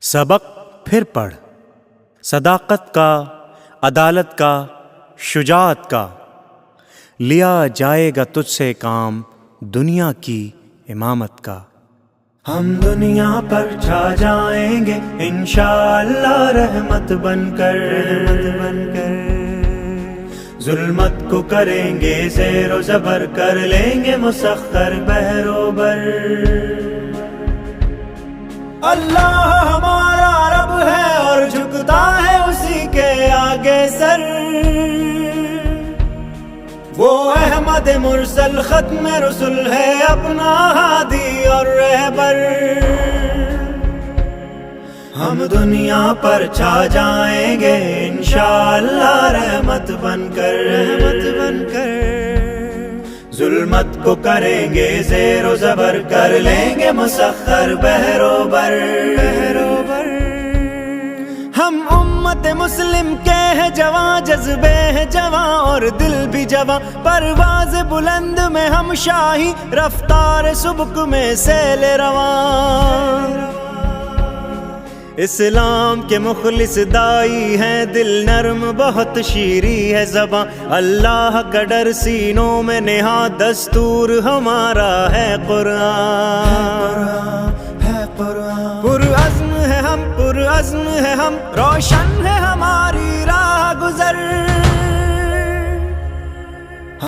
سبق پھر پڑھ، صداقت کا، عدالت کا، شجاعت کا۔ لیا جائے گا تجھ سے کام دنیا کی امامت کا۔ ہم دنیا پر چھا جائیں گے انشاءاللہ رحمت بن کر، ظلمت کو کریں گے زیر و زبر، کر لیں گے مسخر بحر و بر۔ اللہ ہمارا رب ہے اور جھکتا ہے اسی کے آگے سر، وہ احمد مرسل ختم رسل ہے، اپنا ہادی اور رہبر۔ ہم دنیا پر چھا جائیں گے انشاءاللہ رحمت بن کر، ظلمت کو کریں گے زیر و زبر، کر لیں گے مسخر بحر و بر۔ ہم امت مسلم کے ہیں جواں، جذبے ہیں جواں اور دل بھی جواں، پرواز بلند میں ہم شاہی، رفتار سبک میں سیل رواں۔ اسلام کے مخلص دائی ہیں، دل نرم بہت شیریں ہے زباں، اللہ کا ڈر سینوں میں نہاں، دستور ہمارا ہے قرآن۔ پرعزم ہے ہم، روشن ہے ہماری راہ گزر۔